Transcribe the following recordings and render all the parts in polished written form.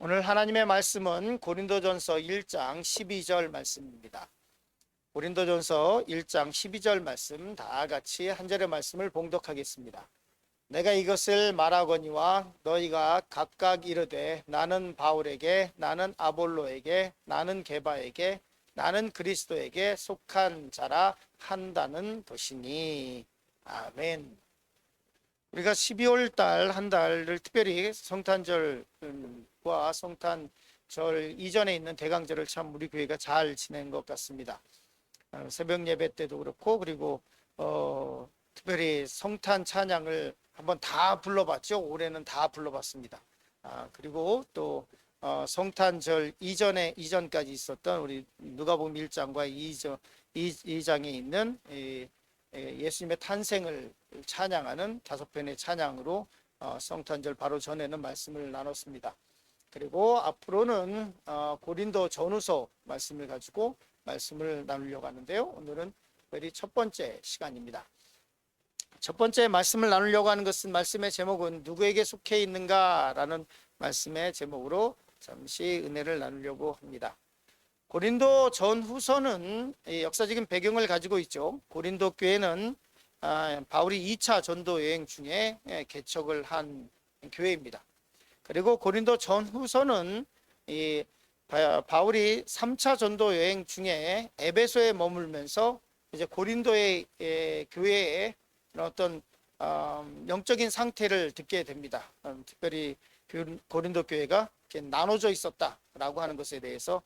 오늘 하나님의 말씀은 고린도전서 1장 12절 말씀입니다. 고린도전서 1장 12절 말씀 다 같이 한 절의 말씀을 봉독하겠습니다. 내가 이것을 말하거니와 너희가 각각 이르되 나는 바울에게, 나는 아볼로에게, 나는 게바에게, 나는 그리스도에게 속한 자라 한다는 것이니. 아멘. 우리가 12월 달 한 달을 특별히 성탄절과 성탄절 이전에 있는 대강절을 참 우리 교회가 잘 지낸 것 같습니다. 새벽 예배 때도 그렇고, 그리고 특별히 성탄 찬양을 한번 다 불러봤죠. 올해는 다 불러봤습니다. 그리고 또 성탄절 이전까지 있었던 우리 누가복음 1장과 2장에 있는 예수님의 탄생을 찬양하는 5편의 찬양으로 성탄절 바로 전에는 말씀을 나눴습니다. 그리고 앞으로는 고린도 전후서 말씀을 가지고 말씀을 나누려고 하는데요. 오늘은 특별히 첫 번째 시간입니다. 첫 번째 말씀을 나누려고 하는 것은, 말씀의 제목은 누구에게 속해 있는가라는 말씀의 제목으로 잠시 은혜를 나누려고 합니다. 고린도 전후서는 역사적인 배경을 가지고 있죠. 고린도 교회는 바울이 2차 전도 여행 중에 개척을 한 교회입니다. 그리고 고린도 전후서는 바울이 3차 전도 여행 중에 에베소에 머물면서 이제 고린도의 교회의 어떤 영적인 상태를 듣게 됩니다. 특별히 고린도 교회가 이렇게 나눠져 있었다라고 하는 것에 대해서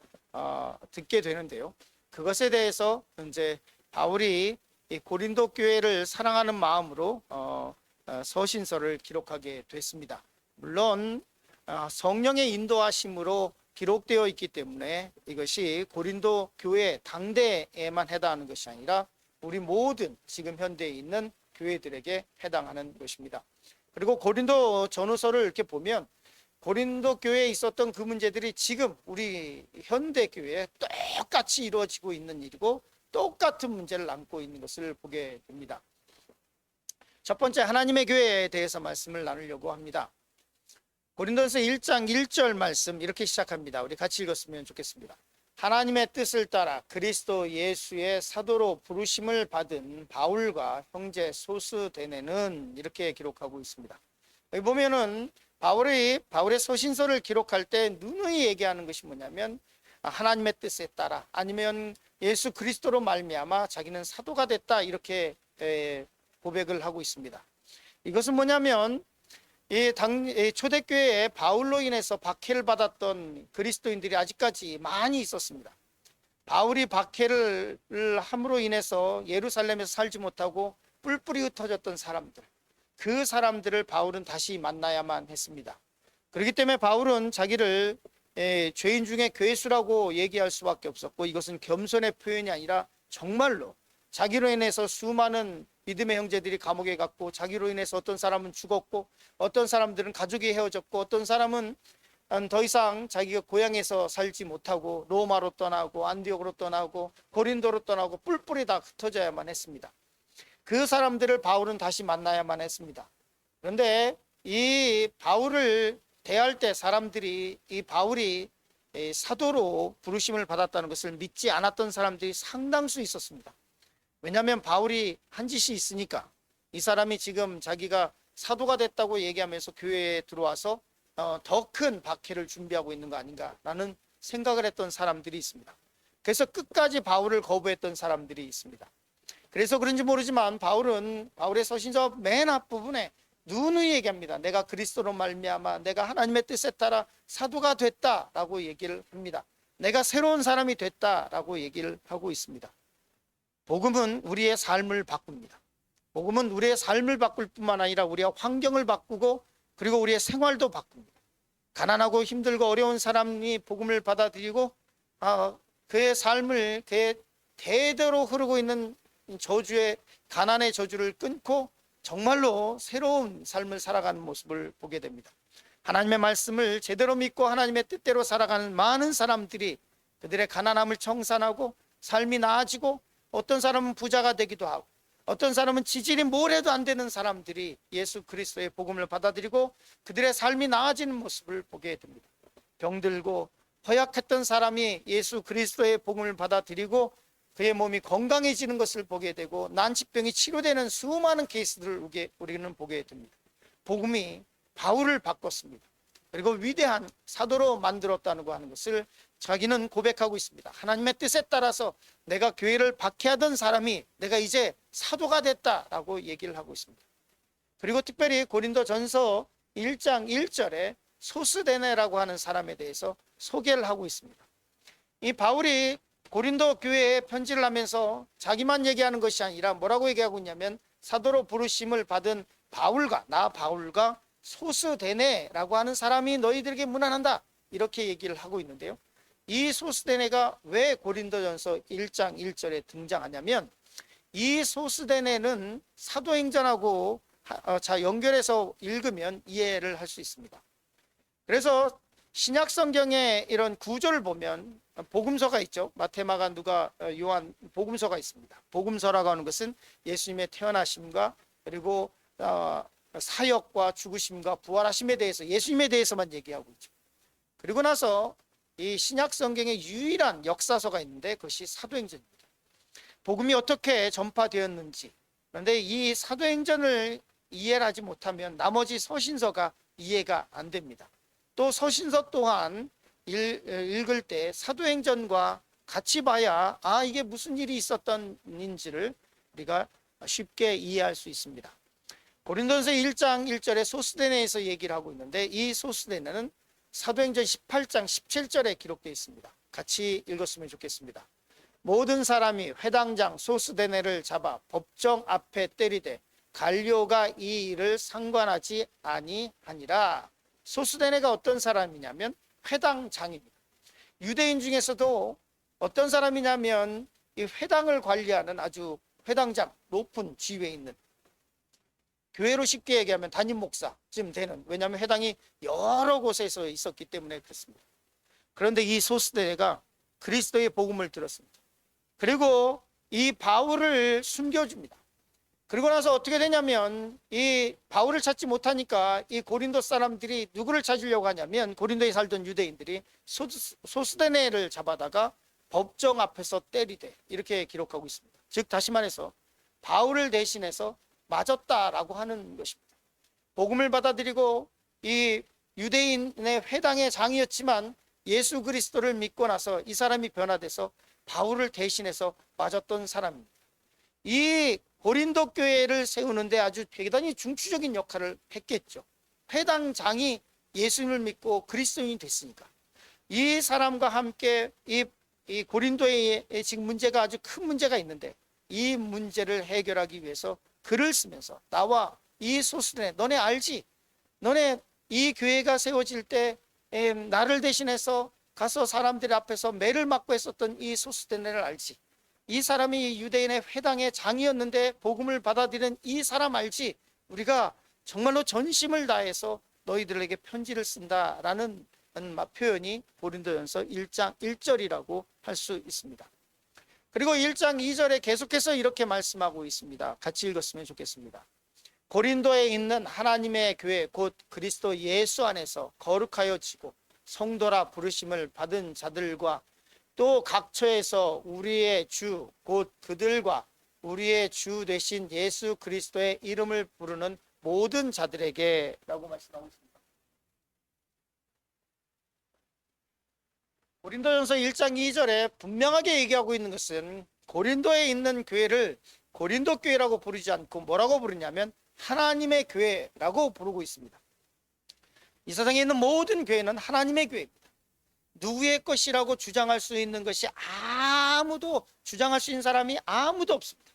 듣게 되는데요. 그것에 대해서 이제 바울이 이 고린도 교회를 사랑하는 마음으로 서신서를 기록하게 됐습니다. 물론 성령의 인도하심으로 기록되어 있기 때문에 이것이 고린도 교회 당대에만 해당하는 것이 아니라 우리 모든 지금 현대에 있는 교회들에게 해당하는 것입니다. 그리고 고린도 전후서를 이렇게 보면 고린도 교회에 있었던 그 문제들이 지금 우리 현대 교회에 똑같이 이루어지고 있는 일이고 똑같은 문제를 안고 있는 것을 보게 됩니다. 첫 번째, 하나님의 교회에 대해서 말씀을 나누려고 합니다. 고린도전서 1장 1절 말씀 이렇게 시작합니다. 우리 같이 읽었으면 좋겠습니다. 하나님의 뜻을 따라 그리스도 예수의 사도로 부르심을 받은 바울과 형제 소스데네는, 이렇게 기록하고 있습니다. 여기 보면은 바울의 서신서를 기록할 때 누누이 얘기하는 것이 뭐냐면, 하나님의 뜻에 따라, 아니면 예수 그리스도로 말미암아 자기는 사도가 됐다, 이렇게 고백을 하고 있습니다. 이것은 뭐냐면 초대교회에 바울로 인해서 박해를 받았던 그리스도인들이 아직까지 많이 있었습니다. 바울이 박해를 함으로 인해서 예루살렘에서 살지 못하고 뿔뿔이 흩어졌던 사람들, 그 사람들을 바울은 다시 만나야만 했습니다. 그렇기 때문에 바울은 자기를 죄인 중에 괴수라고 얘기할 수밖에 없었고, 이것은 겸손의 표현이 아니라 정말로 자기로 인해서 수많은 믿음의 형제들이 감옥에 갔고, 자기로 인해서 어떤 사람은 죽었고, 어떤 사람들은 가족이 헤어졌고, 어떤 사람은 더 이상 자기가 고향에서 살지 못하고 로마로 떠나고 안디옥으로 떠나고 고린도로 떠나고 뿔뿔이 다 흩어져야만 했습니다. 그 사람들을 바울은 다시 만나야만 했습니다. 그런데 이 바울을 대할 때 사람들이 이 바울이 사도로 부르심을 받았다는 것을 믿지 않았던 사람들이 상당수 있었습니다. 왜냐하면 바울이 한 짓이 있으니까, 이 사람이 지금 자기가 사도가 됐다고 얘기하면서 교회에 들어와서 더 큰 박해를 준비하고 있는 거 아닌가라는 생각을 했던 사람들이 있습니다. 그래서 끝까지 바울을 거부했던 사람들이 있습니다. 그래서 그런지 모르지만 바울의 서신서 맨 앞부분에 누누이 얘기합니다. 내가 그리스도로 말미암아 내가 하나님의 뜻에 따라 사도가 됐다라고 얘기를 합니다. 내가 새로운 사람이 됐다라고 얘기를 하고 있습니다. 복음은 우리의 삶을 바꿉니다. 복음은 우리의 삶을 바꿀 뿐만 아니라 우리의 환경을 바꾸고, 그리고 우리의 생활도 바꿉니다. 가난하고 힘들고 어려운 사람이 복음을 받아들이고 그의 삶을, 그의 대대로 흐르고 있는 저주의, 가난의 저주를 끊고 정말로 새로운 삶을 살아가는 모습을 보게 됩니다. 하나님의 말씀을 제대로 믿고 하나님의 뜻대로 살아가는 많은 사람들이 그들의 가난함을 청산하고 삶이 나아지고, 어떤 사람은 부자가 되기도 하고, 어떤 사람은 지질이 뭘 해도 안 되는 사람들이 예수 그리스도의 복음을 받아들이고 그들의 삶이 나아지는 모습을 보게 됩니다. 병들고 허약했던 사람이 예수 그리스도의 복음을 받아들이고 그의 몸이 건강해지는 것을 보게 되고 난치병이 치료되는 수많은 케이스들을 우리는 보게 됩니다. 복음이 바울을 바꿨습니다. 그리고 위대한 사도로 만들었다는 거 하는 것을 자기는 고백하고 있습니다. 하나님의 뜻에 따라서 내가 교회를 박해하던 사람이 내가 이제 사도가 됐다라고 얘기를 하고 있습니다. 그리고 특별히 고린도전서 1장 1절에 소스데네라고 하는 사람에 대해서 소개를 하고 있습니다. 이 바울이 고린도 교회에 편지를 하면서 자기만 얘기하는 것이 아니라 뭐라고 얘기하고 있냐면 사도로 부르심을 받은 바울과 소스데네라고 하는 사람이 너희들에게 문안한다, 이렇게 얘기를 하고 있는데요. 이 소스데네가 왜 고린도전서 1장 1절에 등장하냐면 이 소스데네는 사도행전하고 연결해서 읽으면 이해를 할 수 있습니다. 그래서 신약 성경에 이런 구조를 보면 복음서가 있죠. 마태, 마가, 누가, 요한 복음서가 있습니다. 복음서라고 하는 것은 예수님의 태어나심과 그리고 사역과 죽으심과 부활하심에 대해서, 예수님에 대해서만 얘기하고 있죠. 그리고 나서 이 신약 성경의 유일한 역사서가 있는데 그것이 사도행전입니다. 복음이 어떻게 전파되었는지, 그런데 이 사도행전을 이해를 하지 못하면 나머지 서신서가 이해가 안 됩니다. 또 서신서 또한 읽을 때 사도행전과 같이 봐야 이게 무슨 일이 있었던인지를 우리가 쉽게 이해할 수 있습니다. 고린도전서 1장 1절에 소스데네에서 얘기를 하고 있는데 이 소스데네는 사도행전 18장 17절에 기록되어 있습니다. 같이 읽었으면 좋겠습니다. 모든 사람이 회당장 소스데네를 잡아 법정 앞에 때리되 갈료가 이 일을 상관하지 아니하니라. 소스데네가 어떤 사람이냐면 회당장입니다. 유대인 중에서도 어떤 사람이냐면 이 회당을 관리하는 아주 회당장, 높은 지위에 있는, 교회로 쉽게 얘기하면 담임 목사쯤 되는, 왜냐하면 회당이 여러 곳에서 있었기 때문에 그렇습니다. 그런데 이 소스데네가 그리스도의 복음을 들었습니다. 그리고 이 바울을 숨겨줍니다. 그리고 나서 어떻게 되냐면 이 바울을 찾지 못하니까 이 고린도 사람들이 누구를 찾으려고 하냐면 고린도에 살던 유대인들이 소스데네를 잡아다가 법정 앞에서 때리되, 이렇게 기록하고 있습니다. 즉 다시 말해서 바울을 대신해서 맞았다라고 하는 것입니다. 복음을 받아들이고 이 유대인의 회당의 장이었지만 예수 그리스도를 믿고 나서 이 사람이 변화돼서 바울을 대신해서 맞았던 사람입니다. 이 고린도 교회를 세우는데 아주 대단히 중추적인 역할을 했겠죠. 회당장이 예수님을 믿고 그리스도인이 됐으니까 이 사람과 함께 이 고린도에 지금 문제가 아주 큰 문제가 있는데 이 문제를 해결하기 위해서 글을 쓰면서 나와 이 소스데네, 너네 알지? 너네 이 교회가 세워질 때 나를 대신해서 가서 사람들 앞에서 매를 맞고 했었던 이 소스데네를 알지? 이 사람이 유대인의 회당의 장이었는데 복음을 받아들인 이 사람 알지? 우리가 정말로 전심을 다해서 너희들에게 편지를 쓴다라는 표현이 고린도전서 1장 1절이라고 할 수 있습니다. 그리고 1장 2절에 계속해서 이렇게 말씀하고 있습니다. 같이 읽었으면 좋겠습니다. 고린도에 있는 하나님의 교회 곧 그리스도 예수 안에서 거룩하여 지고 성도라 부르심을 받은 자들과 또 각처에서 우리의 주 곧 그들과 우리의 주 되신 예수 그리스도의 이름을 부르는 모든 자들에게 라고 말씀하고 있습니다. 고린도전서 1장 2절에 분명하게 얘기하고 있는 것은 고린도에 있는 교회를 고린도 교회라고 부르지 않고 뭐라고 부르냐면 하나님의 교회라고 부르고 있습니다. 이 세상에 있는 모든 교회는 하나님의 교회입니다. 누구의 것이라고 주장할 수 있는 것이 아무도, 주장할 수 있는 사람이 아무도 없습니다.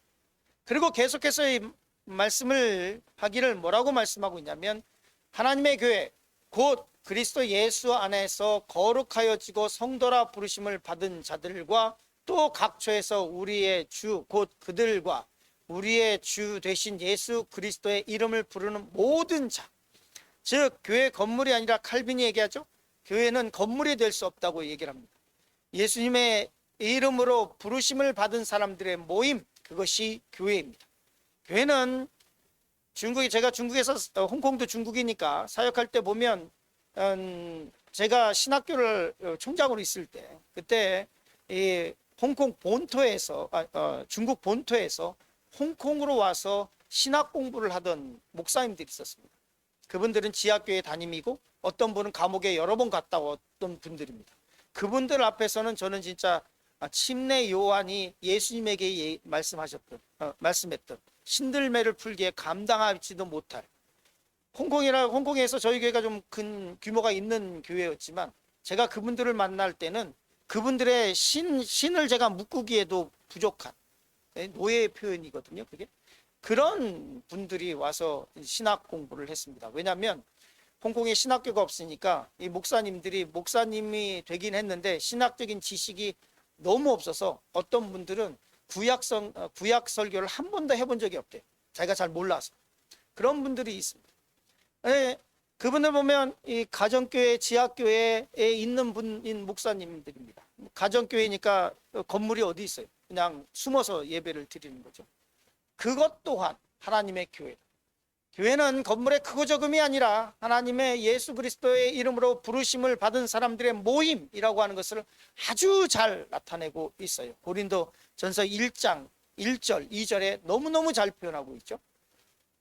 그리고 계속해서 이 말씀을 하기를 뭐라고 말씀하고 있냐면 하나님의 교회 곧 그리스도 예수 안에서 거룩하여지고 성도라 부르심을 받은 자들과 또 각처에서 우리의 주 곧 그들과 우리의 주 되신 예수 그리스도의 이름을 부르는 모든 자, 즉 교회 건물이 아니라 칼빈이 얘기하죠. 교회는 건물이 될 수 없다고 얘기를 합니다. 예수님의 이름으로 부르심을 받은 사람들의 모임, 그것이 교회입니다. 교회는 제가 중국에서, 홍콩도 중국이니까 사역할 때 보면 제가 신학교를 총장으로 있을 때 그때 이 홍콩 본토에서 중국 본토에서 홍콩으로 와서 신학 공부를 하던 목사님들이 있었습니다. 그분들은 지하교회 담임이고 어떤 분은 감옥에 여러 번 갔다 왔던 분들입니다. 그분들 앞에서는 저는 진짜 침례 요한이 예수님에게 말씀했던 신들매를 풀기에 감당하지도 못할, 홍콩에서 저희 교회가 좀 큰 규모가 있는 교회였지만 제가 그분들을 만날 때는 그분들의 신을 제가 묶기에도 부족한 노예의 표현이거든요. 그게 그런 분들이 와서 신학 공부를 했습니다. 왜냐하면 홍콩에 신학교가 없으니까 이 목사님이 되긴 했는데 신학적인 지식이 너무 없어서 어떤 분들은 구약 설교를 한 번도 해본 적이 없대요. 자기가 잘 몰라서. 그런 분들이 있습니다. 네, 그분들 보면 이 가정교회, 지하교회에 있는 분인 목사님들입니다. 가정교회니까 건물이 어디 있어요? 그냥 숨어서 예배를 드리는 거죠. 그것 또한 하나님의 교회. 교회는 건물의 크고 적음이 아니라 하나님의 예수 그리스도의 이름으로 부르심을 받은 사람들의 모임이라고 하는 것을 아주 잘 나타내고 있어요. 고린도 전서 1장 1절 2절에 너무너무 잘 표현하고 있죠.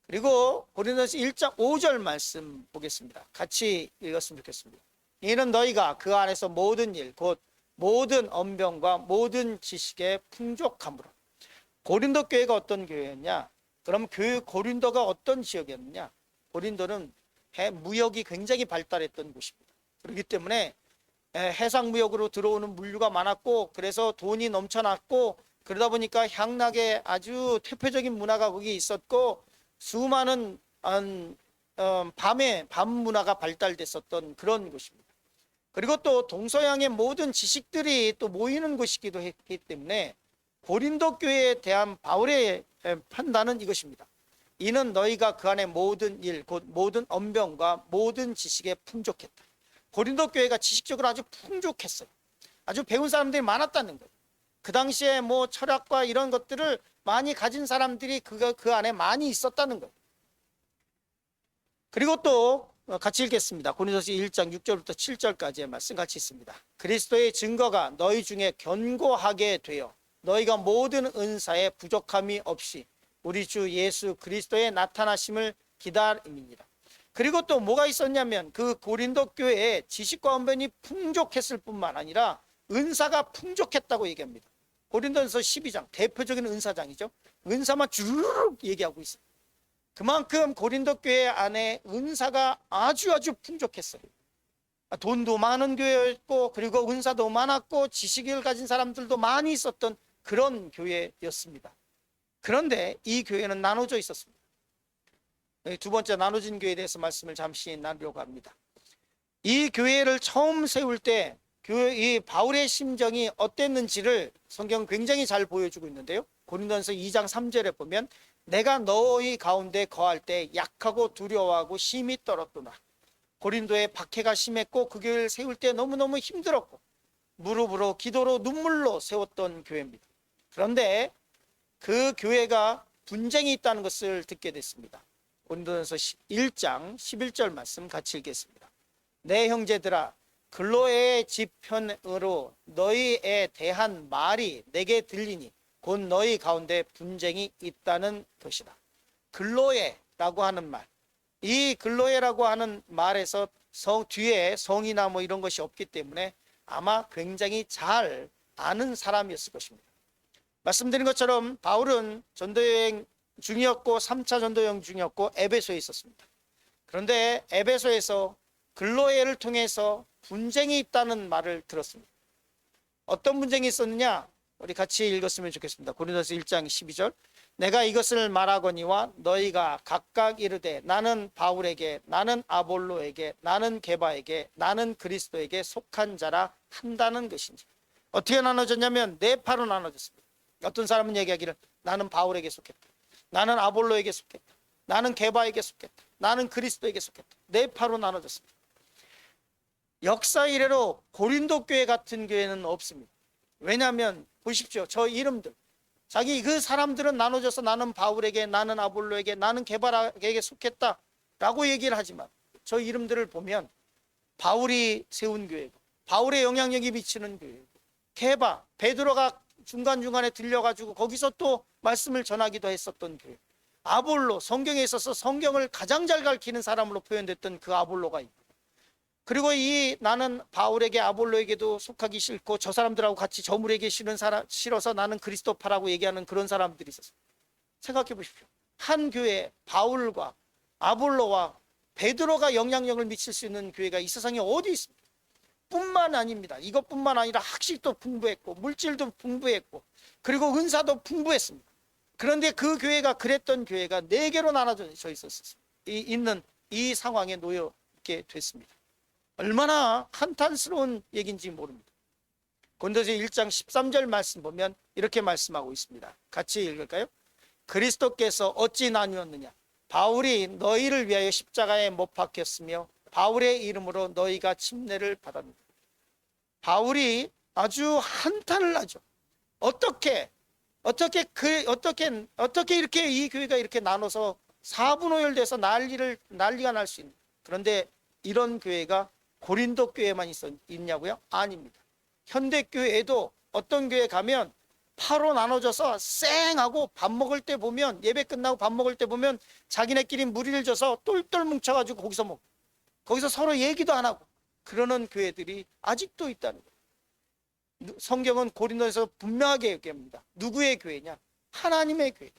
그리고 고린도서 1장 5절 말씀 보겠습니다. 같이 읽었으면 좋겠습니다. 이는 너희가 그 안에서 모든 일 곧 모든 언변과 모든 지식에 풍족함으로. 고린도 교회가 어떤 교회였냐? 그럼 고린도가 어떤 지역이었느냐? 고린도는 무역이 굉장히 발달했던 곳입니다. 그렇기 때문에 해상무역으로 들어오는 물류가 많았고 그래서 돈이 넘쳐났고 그러다 보니까 향락의 아주 대표적인 문화가 거기 있었고 수많은 밤 문화가 발달됐었던 그런 곳입니다. 그리고 또 동서양의 모든 지식들이 또 모이는 곳이기도 했기 때문에 고린도 교회에 대한 바울의 판단은 이것입니다. 이는 너희가 그 안에 모든 일 곧 모든 언변과 모든 지식에 풍족했다. 고린도 교회가 지식적으로 아주 풍족했어요. 아주 배운 사람들이 많았다는 거예요. 그 당시에 뭐 철학과 이런 것들을 많이 가진 사람들이 그 안에 많이 있었다는 거예요. 그리고 또 같이 읽겠습니다. 고린도서 1장 6절부터 7절까지의 말씀 같이 있습니다. 그리스도의 증거가 너희 중에 견고하게 되어 너희가 모든 은사에 부족함이 없이 우리 주 예수 그리스도의 나타나심을 기다림입니다. 그리고 또 뭐가 있었냐면 그 고린도 교회에 지식과 언변이 풍족했을 뿐만 아니라 은사가 풍족했다고 얘기합니다. 고린도전서 12장 대표적인 은사장이죠. 은사만 주르륵 얘기하고 있어요. 그만큼 고린도 교회 안에 은사가 아주 풍족했어요. 돈도 많은 교회였고 그리고 은사도 많았고 지식을 가진 사람들도 많이 있었던 그런 교회였습니다. 그런데 이 교회는 나눠져 있었습니다. 두 번째 나눠진 교회에 대해서 말씀을 잠시 나누려고 합니다. 이 교회를 처음 세울 때 이 바울의 심정이 어땠는지를 성경은 굉장히 잘 보여주고 있는데요. 고린도전서 2장 3절에 보면 내가 너희 가운데 거할 때 약하고 두려워하고 심히 떨었구나. 고린도에 박해가 심했고 그 교회를 세울 때 너무너무 힘들었고 무릎으로 기도로 눈물로 세웠던 교회입니다. 그런데 그 교회가 분쟁이 있다는 것을 듣게 됐습니다. 고린도전서 1장 11절 말씀 같이 읽겠습니다. 내 형제들아 글로의 지편으로 너희에 대한 말이 내게 들리니 곧 너희 가운데 분쟁이 있다는 것이다. 글로에라고 하는 말, 이 글로에라고 하는 말에서 뒤에 성이나 뭐 이런 것이 없기 때문에 아마 굉장히 잘 아는 사람이었을 것입니다. 말씀드린 것처럼 바울은 전도여행 중이었고 3차 전도여행 중이었고 에베소에 있었습니다. 그런데 에베소에서 글로에를 통해서 분쟁이 있다는 말을 들었습니다. 어떤 분쟁이 있었느냐? 우리 같이 읽었으면 좋겠습니다. 고린도서 1장 12절 내가 이것을 말하거니와 너희가 각각 이르되 나는 바울에게 나는 아볼로에게 나는 게바에게 나는 그리스도에게 속한 자라 한다는 것인지. 어떻게 나눠졌냐면 네 파로 나눠졌습니다. 어떤 사람은 얘기하기를 나는 바울에게 속했다, 나는 아볼로에게 속했다, 나는 게바에게 속했다, 나는 그리스도에게 속했다. 네 파로 나눠졌습니다. 역사 이래로 고린도 교회 같은 교회는 없습니다. 왜냐하면 보십시오. 저 이름들 그 사람들은 나눠져서 나는 바울에게 나는 아볼로에게 나는 게바에게 속했다 라고 얘기를 하지만 저 이름들을 보면 바울이 세운 교회고, 바울의 영향력이 미치는 교회고, 게바, 베드로가 중간중간에 들려가지고 거기서 또 말씀을 전하기도 했었던 교회, 아볼로, 성경에 있어서 성경을 가장 잘 가르치는 사람으로 표현됐던 그 아볼로가 있고, 그리고 나는 바울에게 아볼로에게도 속하기 싫고 저 사람들하고 같이 저물에 계시는 싫어서 나는 그리스도파라고 얘기하는 그런 사람들이 있었어요. 생각해 보십시오. 한 교회에 바울과 아볼로와 베드로가 영향력을 미칠 수 있는 교회가 이 세상에 어디 있습니까? 뿐만 아닙니다. 이것뿐만 아니라 학식도 풍부했고 물질도 풍부했고 그리고 은사도 풍부했습니다. 그런데 그 교회가 그랬던 교회가 4개로 나눠져 있었어요. 있는 이 상황에 놓여 있게 됐습니다. 얼마나 한탄스러운 얘기인지 모릅니다. 고린도서 1장 13절 말씀 보면 이렇게 말씀하고 있습니다. 같이 읽을까요? 그리스도께서 어찌 나뉘었느냐? 바울이 너희를 위하여 십자가에 못 박혔으며 바울의 이름으로 너희가 침례를 받았느냐? 바울이 아주 한탄을 하죠. 어떻게 이렇게 이 교회가 이렇게 나눠서 사분오열돼서 난리가 날 수 있는, 그런데 이런 교회가 고린도 교회만 있냐고요? 아닙니다. 현대 교회에도 어떤 교회 가면 파로 나눠져서 쌩하고 밥 먹을 때 보면, 예배 끝나고 밥 먹을 때 보면 자기네끼리 무리를 져서 똘똘 뭉쳐가지고 거기서 먹고 거기서 서로 얘기도 안 하고 그러는 교회들이 아직도 있다는 거예요. 성경은 고린도에서 분명하게 얘기합니다. 누구의 교회냐? 하나님의 교회.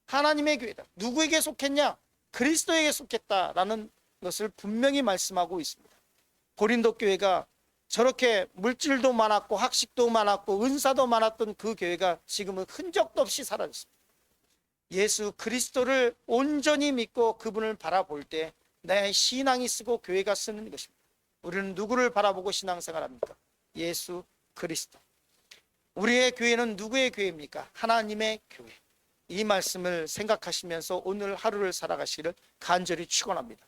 하나님의 교회다. 누구에게 속했냐? 그리스도에게 속했다라는 것을 분명히 말씀하고 있습니다. 고린도 교회가 저렇게 물질도 많았고 학식도 많았고 은사도 많았던 그 교회가 지금은 흔적도 없이 사라졌습니다. 예수 그리스도를 온전히 믿고 그분을 바라볼 때 내 신앙이 쓰고 교회가 쓰는 것입니다. 우리는 누구를 바라보고 신앙생활합니까? 예수 그리스도. 우리의 교회는 누구의 교회입니까? 하나님의 교회. 이 말씀을 생각하시면서 오늘 하루를 살아가시기를 간절히 축원합니다.